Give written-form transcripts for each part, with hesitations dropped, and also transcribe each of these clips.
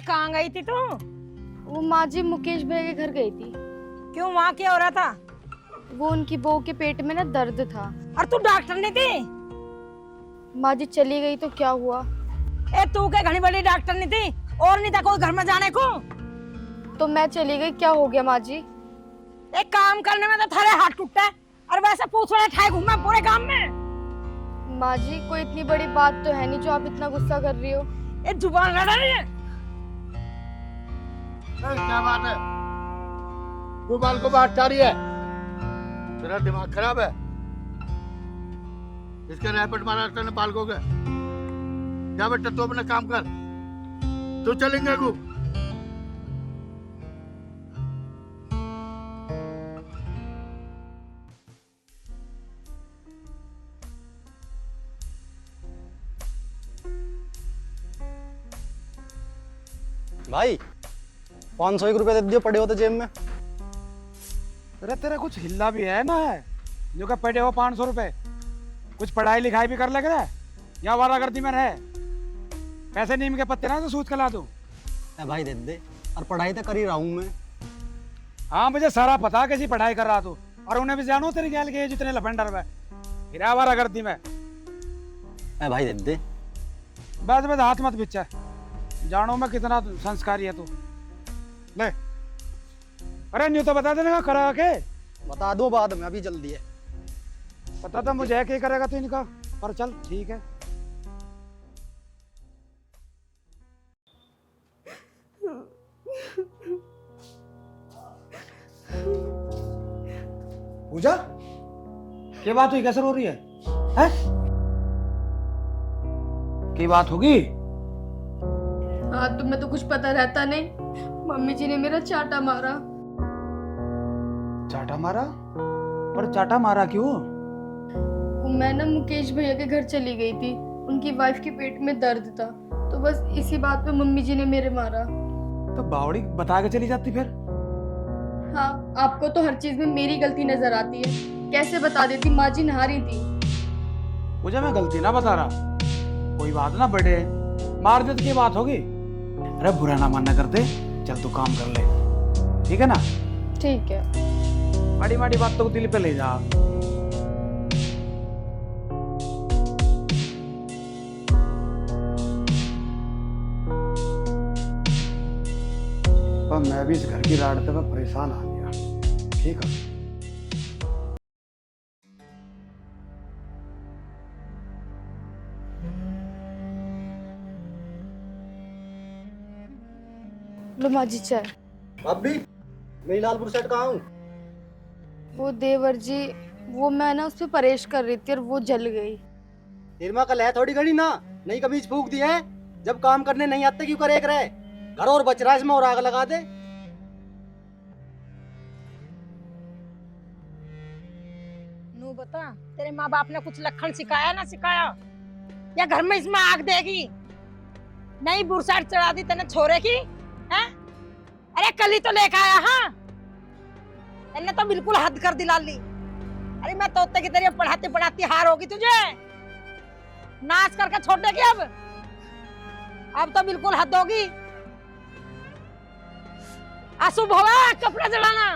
कहाँ गई थी तू? वो माँ जी मुकेश भैया के घर गई थी। क्यों, वहाँ क्या हो रहा था? वो उनकी बहू के पेट में ना दर्द था। और तू डॉक्टर नहीं थी? माँ जी चली गई तो क्या हुआ? ए तू क्या घनी बड़ी डॉक्टर नहीं थी? और नहीं था कोई घर में जाने को? तो मैं चली गई, क्या हो गया माँ जी? एक काम करने में तो थारे हाथ टूटता है और वैसे पूछड़े ठाए घूमे पूरे गांव में। माँ जी कोई इतनी बड़ी बात तो है नहीं जो आप इतना गुस्सा कर रही हो। ये जुबान लड़ा रही है। क्या बात है? तू बाल को बात चाह रही है? तेरा दिमाग खराब है? इसके रैपट मारा तेने बाल को के। जा बेटा तू अपना काम कर, तू चलेंगे को। भाई 501 रुपए दे दियो, पड़े होते जेब में। अरे तेरा कुछ हिल्ला भी है ना है जो का पड़े हो 500 रुपए? कुछ पढ़ाई लिखाई भी कर ले क्या या वारागर्दी में रहे? पैसे नीम के पत्ते ना तो सूद खिला दूं। भाई दे दे, और पढ़ाई तो कर ही रहा हूँ मैं। हाँ मुझे सारा पता कैसी पढ़ाई कर रहा तू, और उन्हें भी जानू तेरी गैल के जितने लफंडर में फिर वारागर्दी में। भाई दे दे। बस बस हाथ मत बिच्छा, जानो मैं कितना संस्कारी है तू। ले अरे न्यू तो बता देना करा के। बता दो बाद में, अभी जल्दी है। पता था मुझे क्या करेगा तू इनका, पर चल ठीक है। पूजा क्या बात हुई, कैसे रो रही है? हैं? क्या बात होगी? हाँ तुम्हें तो कुछ पता रहता नहीं। मम्मी जी ने मेरा चाटा मारा। चाटा मारा? और चाटा मारा क्यों? मैं ना मुकेश भैया के घर चली गई थी, उनकी वाइफ के पेट में दर्द था, तो बस इसी बात पे मम्मी जी ने मेरे मारा। तो बावड़ी बता के चली जाती फिर। हाँ आपको तो हर चीज में मेरी गलती नजर आती है, कैसे बता देती, माँ जी नहा रही थी। मुझे मैं गलती ना बता रहा, कोई बात ना बड़े मार दे तो क्या बात होगी? अरे बुरा ना मानना करते, चल तू काम कर ले, ठीक है ना? ठीक है। माड़ी माड़ी बात तो दिल पे ले जा। पर मैं भी इस घर की राडते में परेशान आ गया, ठीक है? लो माँ जी चाय। अभी मेरी लालपुर सेट कहाँ हूँ? वो देवर जी, वो मैं ना उस पर परेश कर रही थी और वो जल गई। तेरी कल है थोड़ी घड़ी ना, नई कमीज फूक दी है। जब काम करने नहीं आते क्यों करे रहे? घर और बच रहा है, इसमें और आग लगा दे। नू बता, तेरे माँ बाप ने कुछ लक्षण सिखाया ना सिखाया? या घर में इसमें आग देगी? नहीं बुरसाट चढ़ा दी तेने छोरे की हैं? अरे कल ही तो लेके आया। हाँ तेने तो बिल्कुल हद कर दिला ली। अरे मैं तोते की तरह पढ़ाती पढ़ाती हार होगी तुझे, नाच करके छोड़ देगी अब तो बिल्कुल हद होगी। अशुभ होगा कपड़ा जलाना।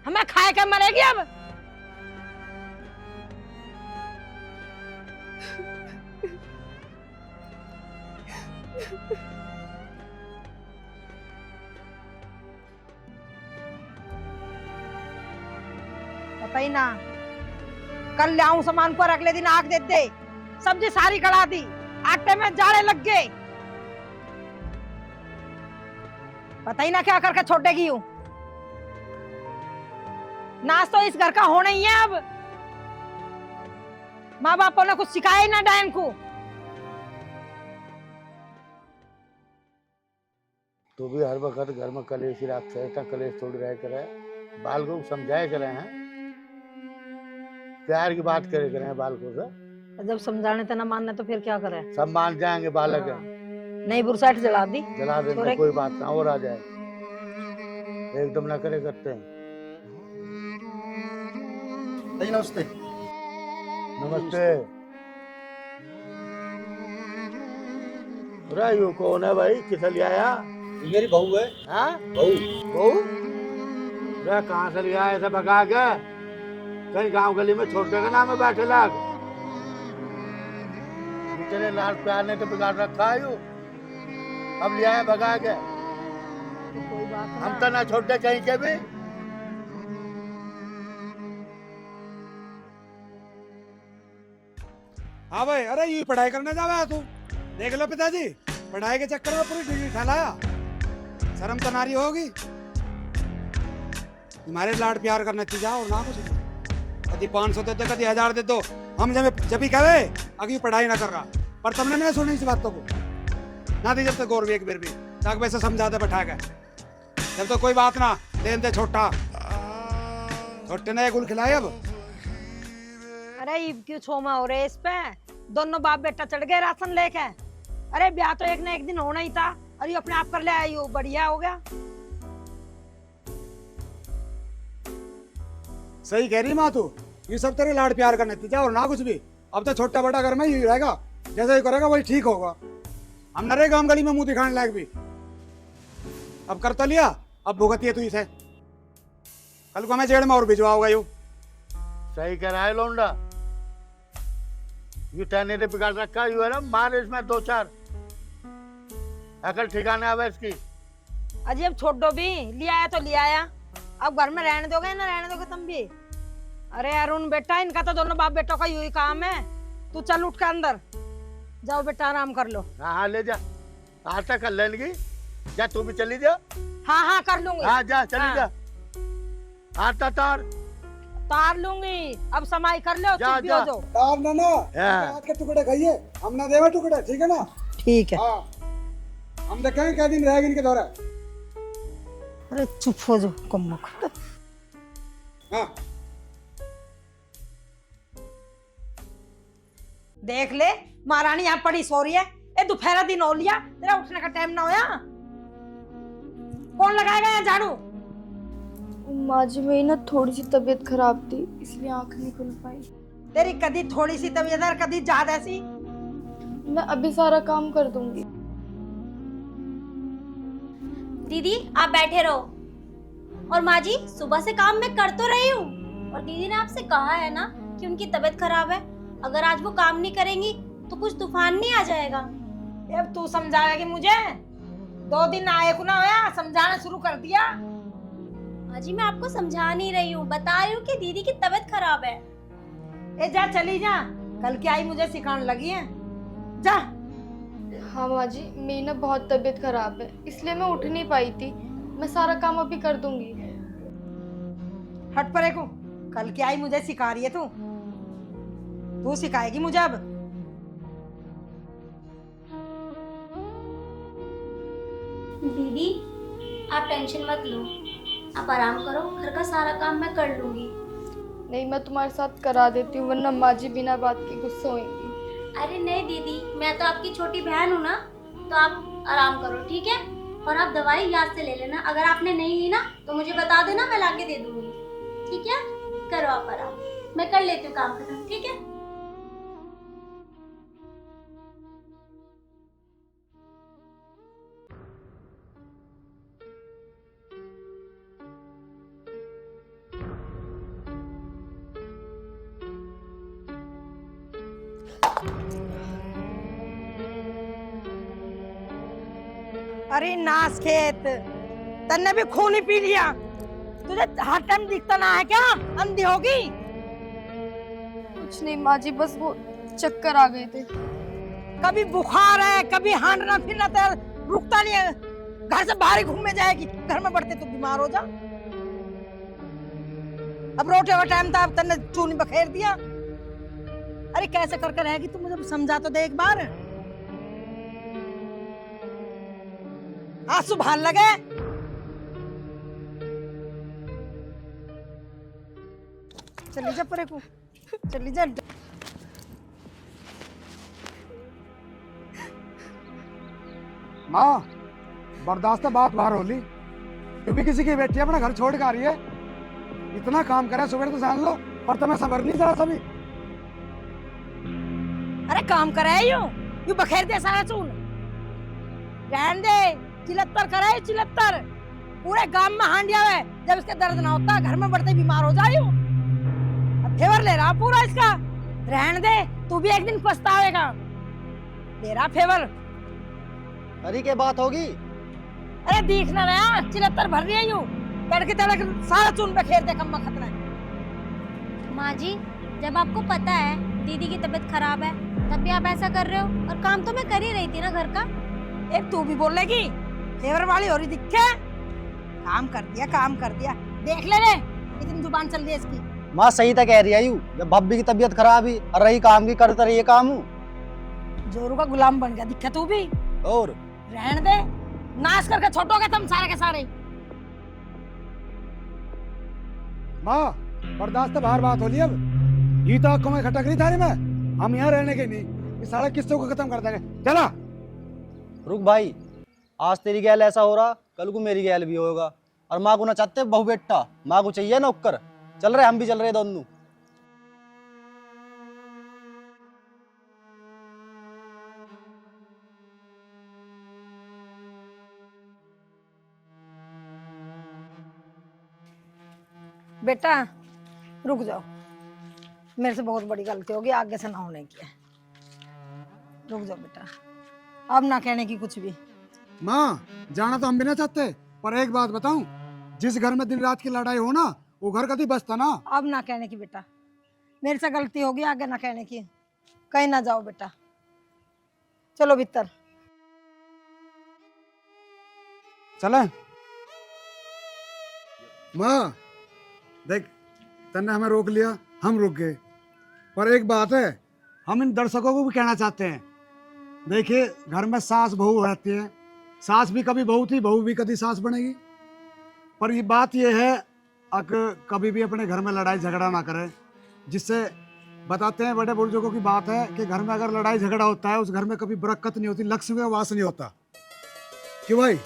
हमें खाए के मरेगी अब। पता ही ना, कल ले आऊं सामान को और अगले दिन आग दे दे। सब्जी सारी गला दी, आटे में जाड़े लग गए। पता ही ना क्या करके छोड़ेगी हूँ। नाच तो इस घर का होना ही है अब। माँ बापों ने कुछ सिखाया ही ना डायन को। तू भी हर वक्त घर में कलेश ही रखता है, इतना कलेश थोड़ी रह करे। बाल को समझाए करे हैं, प्यार की बात करे करे हैं बाल को से। जब समझाने थे ना मानने तो फिर क्या करे? सब मान जाएंगे बालक है। नहीं बुरसाट जला दी, जला देंगे, कोई बात ना, और आ जाए एकदम ना करे करते हैं। नमस्ते। नमस्ते। अरे यू कौन है भाई, किसे ले आया? ये मेरी बहू है। हाँ बहू। बहू? अरे कहाँ से लिया ऐसे भगा के? कहीं गांव गली में छोड़ देगा ना, मैं बैठे लाग। तेरे लाल प्यार ने तो बिगाड़ रखा है यू, अब लिया है भगा के। तो कोई बात हम तो ना छोड़ दे कहीं के भी। हाँ भाई, अरे ये पढ़ाई करने जा रहा है तू? देख लो पिताजी, पढ़ाई के चक्कर में पूरी डिग्री ठहलाया। शर्म तो नारी होगी। तुम्हारे लाड प्यार करने थी जाओ ना कुछ। कभी 500 दे दो, कभी 1000 दे दो, हम जब भी कहे अभी पढ़ाई ना कर रहा, पर तुमने नहीं सुनी इस बातों को ना दी। जब तक गौर भी एक बेर भी तक वैसे समझा दे बैठा के, जब तो कोई बात ना देन दे। छोटा छोटे ने गुल खिलाए अब। अरे ये क्यों छोमा हो रहे इस पे? दोनों बाप बेटा चढ़ गए राशन लेके। अरे ब्याह तो एक ना एक दिन होना ही था, और ये अपने आप कर ले आई, बढ़िया हो गया। सही कह रही माँ तू, ये सब तेरे लाड प्यार करने थी जा और ना कुछ भी। अब तो छोटा बड़ा घर में ही रहेगा, जैसा ही करेगा वही ठीक होगा। हम न रहे गांव गली में मुंह दिखाने लायक भी। अब कर तो लिया, अब भुगती है तू इसे। कल को हमें जेल में और भिजवा होगा यू। सही कह रहा है लौंडा, ये टहने ने बिगाड़ रखा यू है ना। मार इसमें 2-4 अकल ठिकाने आवे इसकी। अजी अब छोड़ दो भी, लिया आया तो लिया आया, अब घर में रहने दोगे ना रहने दोगे तुम भी? अरे अरुण बेटा, इनका तो दोनों बाप बेटों का यही काम है। तू चल उठ के अंदर जाओ बेटा, आराम कर लो। हाँ हाँ ले जा, आटा कर लेंगी। जा तू भी चली जा। हाँ हाँ कर लूंगी। हाँ जा चली हाँ। जा, आटा तार तार लूंगी। अब समाई कर लो, जा, चुप भी जा। हो जाओ। तार ना ना, हाँ। के टुकड़े खाइए, हम ना देवे टुकड़े, ठीक है ना? ठीक है। हाँ, हम देखेंगे क्या दिन रहेगा इनके दौरे। अरे चुप हो जाओ कुम्मुख। हाँ देख ले महारानी यहाँ पड़ी सो रही है। ए दोपहर दिन हो लिया, तेरा उठने का टाइम ना होया? कौन लगाएगा यहाँ झाड़ू? माँ जी मेरी ना थोड़ी सी तबीयत खराब थी, इसलिए आँख नहीं खुल पाई। तेरी कदी थोड़ी सी तबीयत है, कदी ज्यादा सी। मैं अभी सारा काम कर दूंगी। दीदी आप बैठे रहो। और माँ जी सुबह से काम मैं कर तो रही हूँ, और दीदी ने आपसे कहा है ना कि उनकी तबीयत खराब है, अगर आज वो काम नहीं करेंगी तो कुछ तूफान नहीं आ जाएगा। अब तू समझाएगी मुझे? 2 दिन आए को ना होया, समझाना शुरू कर दिया। माँ जी मैं आपको समझा नहीं रही हूँ, बता रही हूँ कि दीदी की तबीयत खराब है। ए जा चली जा, कल की आई मुझे सिखाने लगी है। जा। हाँ माँ जी मेरी ना बहुत तबीयत खराब है, इसलिए मैं उठ नहीं पाई थी। मैं सारा काम अभी कर दूंगी। हट परे को, कल की आई मुझे सिखा रही है तू। तू सिखाएगी मुझे अब। दीदी आप टेंशन मत लो, आप आराम करो, घर का सारा काम मैं कर लूंगी। नहीं मैं तुम्हारे साथ करा देती हूँ, वरना माँ जी बिना बात के गुस्सा होंगी। अरे नहीं दीदी, मैं तो आपकी छोटी बहन हूँ ना, तो आप आराम करो ठीक है। और आप दवाई याद से ले लेना, अगर आपने नहीं ली ना तो मुझे बता देना, मैं लाके दे दूंगी। ठीक है, करो आप आराम, मैं कर लेती हूँ काम खत्म। ठीक है। अरे नास खेत, तन्ने भी खून ही पी लिया। तुझे हर टाइम दिखता ना है क्या? अंधी होगी? कुछ नहीं माँ जी, बस वो चक्कर आ गए थे। कभी बुखार है, कभी हांडना फिरना, तो रुकता नहीं है। घर से बाहर ही घूमने जाएगी, घर में बढ़ते तो बीमार हो जा। अब रोटे का टाइम था, अब तन्ने चूनी बखेर दिया। अरे कैसे करके रहेगी तू, मुझे समझा तो दे एक बार। आंसू भान लगे। चली जा परे को, चली जा। माँ बर्दाश्त बात बाहर होली, तू भी किसी की बेटी अपना घर छोड़ के आ रही है। इतना काम करे सुबह तो जान लो, पर तुम्हें सबर नहीं जरा सभी। अरे काम करे यूं बखेर दे सारा चून। रहन दे, चिलत्तर करे चिलत्तर, पूरे गांव में हांडिया है। जब इसके दर्द ना होता घर में बढ़ते बीमार हो जाए। फेवर ले रहा पूरा इसका। रहन दे, तू भी एक दिन पछतावेगा। ले रहा फेवर। अरे क्या बात होगी? अरे दिख ना रहा, चिलत्तर भर रही है यूं, तड़के तड़के सारा चून पे खेल दे कम्मा खतरा है। माँ जी, जब आपको पता है दीदी की तबीयत खराब है, तब भी आप ऐसा कर रहे हो। और काम तो मैं कर ही रही थी ना घर का। एक तू भी बोलेगी फेवर वाली हो रही दिखे। काम कर दिया देख ले रे, इतनी जुबान चल रही है इसकी। माँ सही तो कह रही है यू, जब भाभी की तबीयत खराब ही और रही काम की करते रही काम हूँ। जोरू का गुलाम बन गया दिखे तू भी। और रहन दे, नाश करके छोटोगे तुम सारे के सारे। माँ बर्दाश्त बाहर बात हो ली अब। ये तो आंखों में खटक रही थारी में, हम यहाँ रहने के नहीं, इस सारे किस्सों को खत्म कर देंगे। चला रुक भाई, आज तेरी गैल ऐसा हो रहा, कल को मेरी गैल भी होगा। और माँ को ना चाहते बहु बेटा, माँ को चाहिए नौकर। चल रहे हम भी चल रहे दोनों। बेटा रुक जाओ, मेरे से बहुत बड़ी गलती होगी, आगे से ना होने की है। रुक जाओ बेटा, अब ना कहने की कुछ भी। माँ जाना तो हम भी ना चाहते, पर एक बात बताऊं, जिस घर में दिन रात की लड़ाई हो ना, वो घर कभी बसता ना। अब ना कहने की बेटा, मेरे से गलती होगी, आगे ना कहने की। कहीं ना जाओ बेटा, चलो भीतर। चले माँ, देख तन्ने हमें रोक लिया, हम रुक गए, पर एक बात है, हम इन दर्शकों को भी कहना चाहते हैं। देखिए घर में सास बहू रहती है, सास भी कभी बहू थी, बहू भी कभी सास बनेगी। पर ये बात ये है कभी भी अपने घर में लड़ाई झगड़ा ना करें। जिससे बताते हैं बड़े बुजुर्गों की बात है कि घर में अगर लड़ाई झगड़ा होता है, उस घर में कभी बरकत नहीं होती, लक्ष्मी का वास नहीं होता। क्यों भाई?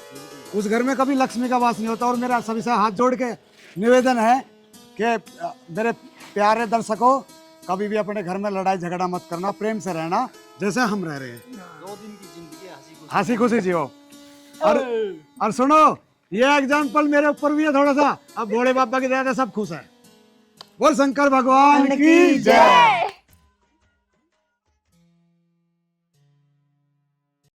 उस घर में कभी लक्ष्मी का वास नहीं होता। और मेरा सभी से हाथ जोड़ के निवेदन है कि मेरे प्यारे दर्शकों, कभी भी अपने घर में लड़ाई झगड़ा मत करना, प्रेम से रहना जैसे हम रह रहे हैं। 2 दिन की जिंदगी हंसी खुशी जियो। और सुनो, ये एग्जाम्पल मेरे ऊपर भी है थोड़ा सा। अब भोले बाबा की दया से सब खुश है। बोल शंकर भगवान की जय।